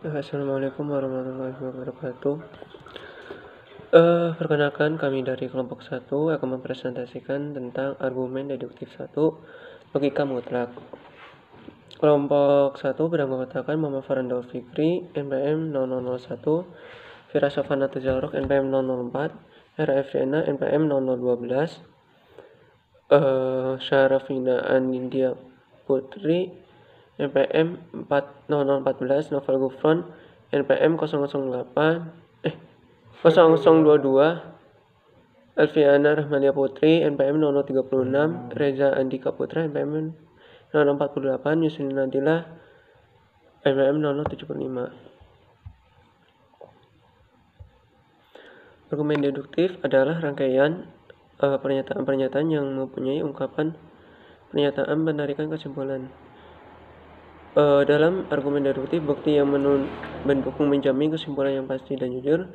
Assalamualaikum warahmatullahi wabarakatuh. Perkenalkan, kami dari kelompok 1 akan mempresentasikan tentang argumen deduktif 1, logika mutlak. Kelompok 1 beranggotakan Muhammad Farandau Fikri, NPM 0001, Fira Sofana Tuzarok, NPM 004, Era Efriana, NPM 0012, Syarafina Anindya Putri, NPM 0014, Novel Gufron, NPM 0022, Elviana Rahmania Putri, NPM 0036, Reza Andika Putra, NPM 0048, Yusni Nadila, NPM 0075. Argumen deduktif adalah rangkaian pernyataan-pernyataan yang mempunyai ungkapan pernyataan penarikan kesimpulan. Dalam argumen deduktif, bukti yang mendukung menjamin kesimpulan yang pasti dan jujur.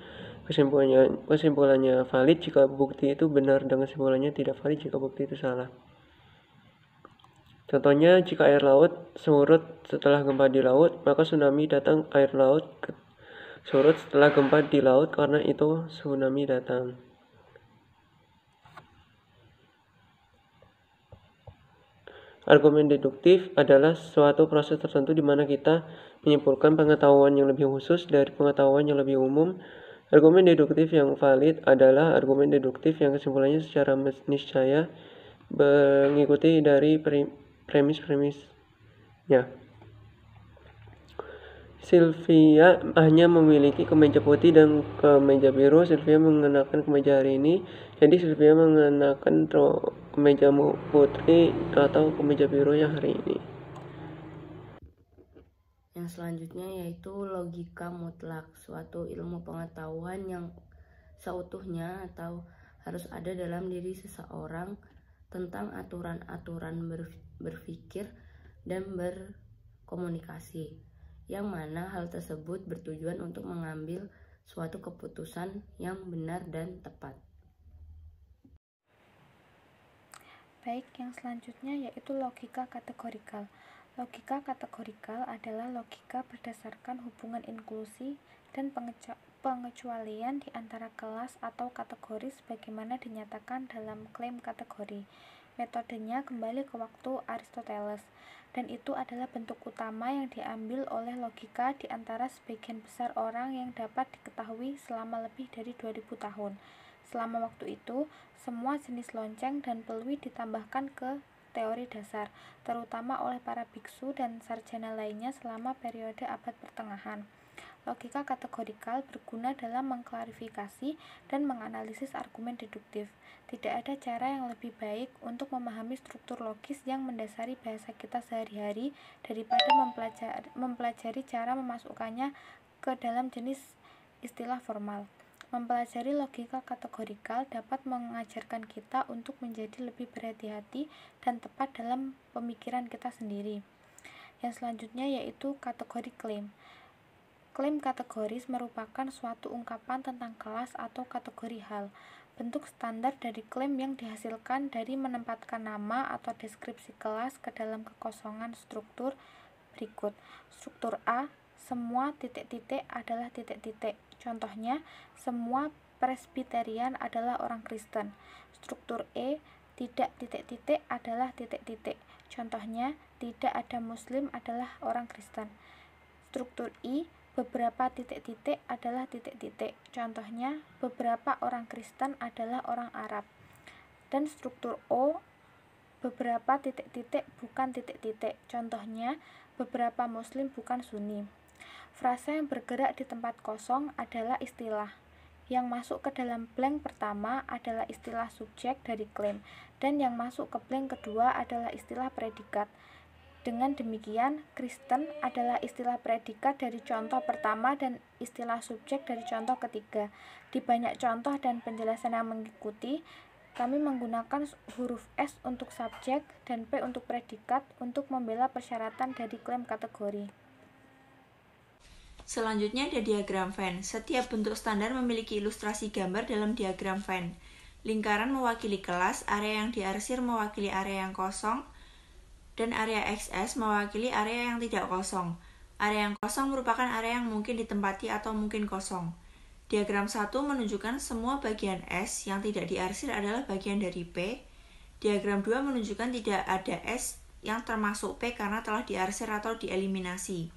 Kesimpulannya valid jika bukti itu benar dan kesimpulannya tidak valid jika bukti itu salah. Contohnya, jika air laut surut setelah gempa di laut, maka tsunami datang. Air laut surut setelah gempa di laut, karena itu tsunami datang. Argumen deduktif adalah suatu proses tertentu di mana kita menyimpulkan pengetahuan yang lebih khusus dari pengetahuan yang lebih umum. Argumen deduktif yang valid adalah argumen deduktif yang kesimpulannya secara niscaya mengikuti dari premis-premisnya. Sylvia hanya memiliki kemeja putih dan kemeja biru. Sylvia mengenakan kemeja hari ini, jadi Sylvia mengenakan kemeja putih atau kemeja biru yang hari ini. Yang selanjutnya yaitu logika mutlak, suatu ilmu pengetahuan yang seutuhnya atau harus ada dalam diri seseorang tentang aturan-aturan berpikir dan berkomunikasi, yang mana hal tersebut bertujuan untuk mengambil suatu keputusan yang benar dan tepat. Baik, yang selanjutnya yaitu logika kategorikal. Logika kategorikal adalah logika berdasarkan hubungan inklusi dan pengecualian di antara kelas atau kategori sebagaimana dinyatakan dalam klaim kategori. Metodenya kembali ke waktu Aristoteles, dan itu adalah bentuk utama yang diambil oleh logika di antara sebagian besar orang yang dapat diketahui selama lebih dari 2000 tahun. Selama waktu itu, semua jenis lonceng dan peluit ditambahkan ke teori dasar, terutama oleh para biksu dan sarjana lainnya selama periode abad pertengahan. Logika kategorikal berguna dalam mengklarifikasi dan menganalisis argumen deduktif. Tidak ada cara yang lebih baik untuk memahami struktur logis yang mendasari bahasa kita sehari-hari daripada mempelajari cara memasukkannya ke dalam jenis istilah formal. Mempelajari logika kategorikal dapat mengajarkan kita untuk menjadi lebih berhati-hati dan tepat dalam pemikiran kita sendiri. Yang selanjutnya yaitu kategori klaim. Klaim kategoris merupakan suatu ungkapan tentang kelas atau kategori hal. Bentuk standar dari klaim yang dihasilkan dari menempatkan nama atau deskripsi kelas ke dalam kekosongan struktur berikut. Struktur A, semua titik-titik adalah titik-titik. Contohnya, semua Presbyterian adalah orang Kristen. Struktur E, tidak titik-titik adalah titik-titik. Contohnya, tidak ada Muslim adalah orang Kristen. Struktur I, beberapa titik-titik adalah titik-titik. Contohnya, beberapa orang Kristen adalah orang Arab. Dan struktur O, beberapa titik-titik bukan titik-titik. Contohnya, beberapa Muslim bukan Sunni. Frasa yang bergerak di tempat kosong adalah istilah. Yang masuk ke dalam blank pertama adalah istilah subjek dari klaim, dan yang masuk ke blank kedua adalah istilah predikat. Dengan demikian, Kristen adalah istilah predikat dari contoh pertama dan istilah subjek dari contoh ketiga. Di banyak contoh dan penjelasan yang mengikuti, kami menggunakan huruf S untuk subjek dan P untuk predikat untuk membela persyaratan dari klaim kategori. Selanjutnya ada diagram Venn. Setiap bentuk standar memiliki ilustrasi gambar dalam diagram Venn. Lingkaran mewakili kelas, area yang diarsir mewakili area yang kosong, dan area XS mewakili area yang tidak kosong. Area yang kosong merupakan area yang mungkin ditempati atau mungkin kosong. Diagram 1 menunjukkan semua bagian S yang tidak diarsir adalah bagian dari P. Diagram 2 menunjukkan tidak ada S yang termasuk P karena telah diarsir atau dieliminasi.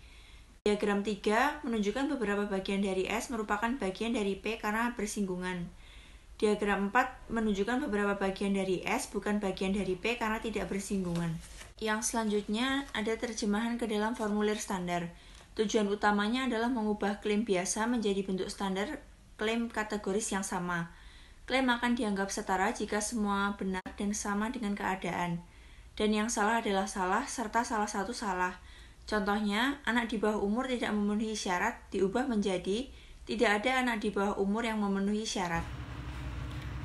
Diagram 3 menunjukkan beberapa bagian dari S merupakan bagian dari P karena bersinggungan. Diagram 4 menunjukkan beberapa bagian dari S bukan bagian dari P karena tidak bersinggungan. Yang selanjutnya ada terjemahan ke dalam formulir standar. Tujuan utamanya adalah mengubah klaim biasa menjadi bentuk standar klaim kategoris yang sama. Klaim akan dianggap setara jika semua benar dan sama dengan keadaan. Dan yang salah adalah salah, serta salah satu salah. Contohnya, anak di bawah umur tidak memenuhi syarat diubah menjadi tidak ada anak di bawah umur yang memenuhi syarat.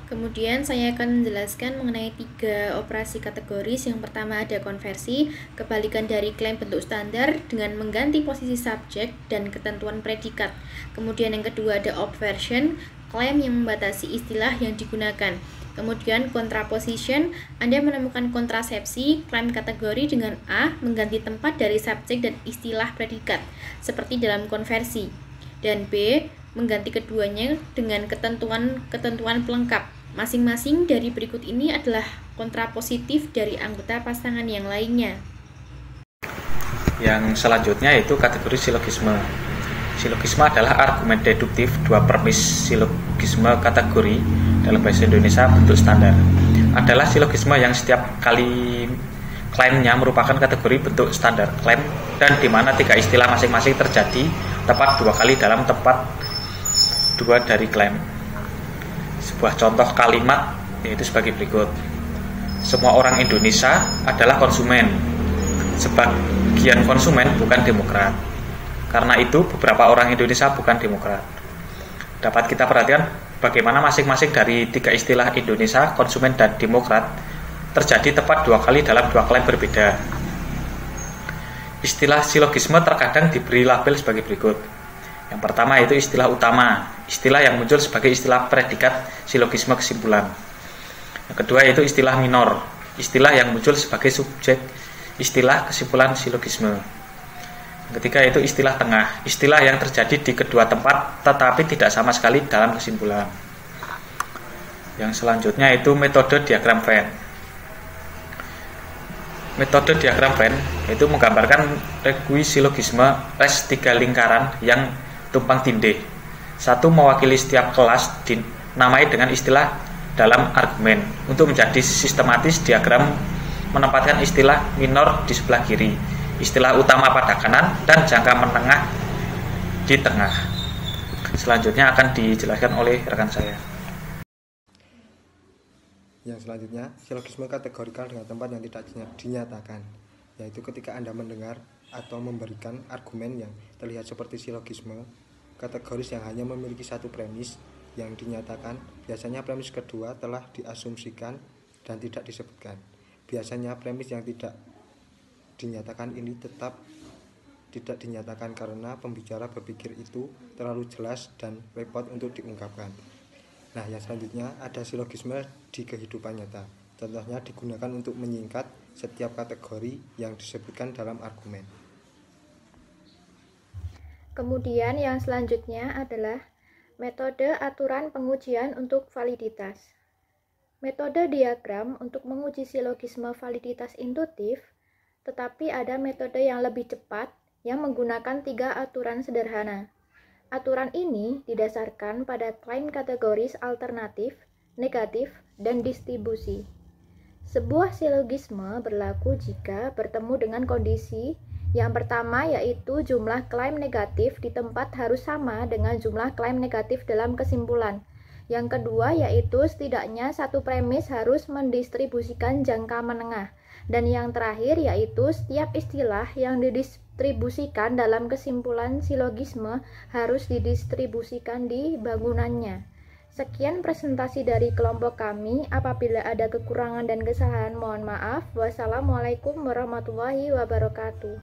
Kemudian saya akan menjelaskan mengenai 3 operasi kategoris. Yang pertama ada konversi, kebalikan dari klaim bentuk standar dengan mengganti posisi subjek dan ketentuan predikat. Kemudian yang kedua ada obversion, klaim yang membatasi istilah yang digunakan. Kemudian contraposition, Anda menemukan kontrasepsi, klaim kategori dengan A mengganti tempat dari subjek dan istilah predikat, seperti dalam konversi. Dan B, mengganti keduanya dengan ketentuan pelengkap. Masing-masing dari berikut ini adalah kontrapositif dari anggota pasangan yang lainnya. Yang selanjutnya yaitu kategori silogisme. Silogisme adalah argumen deduktif dua premis silogisme kategori dalam bahasa Indonesia bentuk standar. Adalah silogisme yang setiap kali klaimnya merupakan kategori bentuk standar klaim dan di mana 3 istilah masing-masing terjadi tepat 2 kali dalam tempat 2 dari klaim. Sebuah contoh kalimat yaitu sebagai berikut. Semua orang Indonesia adalah konsumen. Sebagian konsumen bukan demokrat. Karena itu beberapa orang Indonesia bukan demokrat. Dapat kita perhatikan bagaimana masing-masing dari 3 istilah Indonesia, konsumen, dan demokrat terjadi tepat 2 kali dalam 2 klaim berbeda. Istilah silogisme terkadang diberi label sebagai berikut. Yang pertama yaitu istilah utama, istilah yang muncul sebagai istilah predikat silogisme kesimpulan. Yang kedua yaitu istilah minor, istilah yang muncul sebagai subjek istilah kesimpulan silogisme. Yang ketiga yaitu istilah tengah, istilah yang terjadi di kedua tempat tetapi tidak sama sekali dalam kesimpulan. Yang selanjutnya yaitu metode diagram Venn. Metode diagram Venn yaitu menggambarkan regui silogisme res 3 lingkaran yang tumpang tindih. Satu mewakili setiap kelas dinamai dengan istilah dalam argumen. Untuk menjadi sistematis, diagram menempatkan istilah minor di sebelah kiri, istilah utama pada kanan, dan jangka menengah di tengah. Selanjutnya akan dijelaskan oleh rekan saya. Yang selanjutnya, silogisme kategorikal dengan tempat yang tidak dinyatakan, yaitu ketika Anda mendengar atau memberikan argumen yang terlihat seperti silogisme kategoris yang hanya memiliki satu premis yang dinyatakan, biasanya premis kedua telah diasumsikan dan tidak disebutkan. Biasanya premis yang tidak dinyatakan ini tetap tidak dinyatakan karena pembicara berpikir itu terlalu jelas dan repot untuk diungkapkan. Nah, yang selanjutnya ada silogisme di kehidupan nyata. Contohnya digunakan untuk menyingkat setiap kategori yang disebutkan dalam argumen. Kemudian yang selanjutnya adalah metode aturan pengujian untuk validitas. Metode diagram untuk menguji silogisme validitas induktif, tetapi ada metode yang lebih cepat yang menggunakan 3 aturan sederhana. Aturan ini didasarkan pada klaim kategoris alternatif, negatif, dan distribusi. Sebuah silogisme berlaku jika bertemu dengan kondisi yang pertama yaitu jumlah klaim negatif di tempat harus sama dengan jumlah klaim negatif dalam kesimpulan. Yang kedua yaitu setidaknya satu premis harus mendistribusikan jangka menengah. Dan yang terakhir yaitu setiap istilah yang didistribusikan dalam kesimpulan silogisme harus didistribusikan di bangunannya. Sekian presentasi dari kelompok kami. Apabila ada kekurangan dan kesalahan mohon maaf. Wassalamualaikum warahmatullahi wabarakatuh.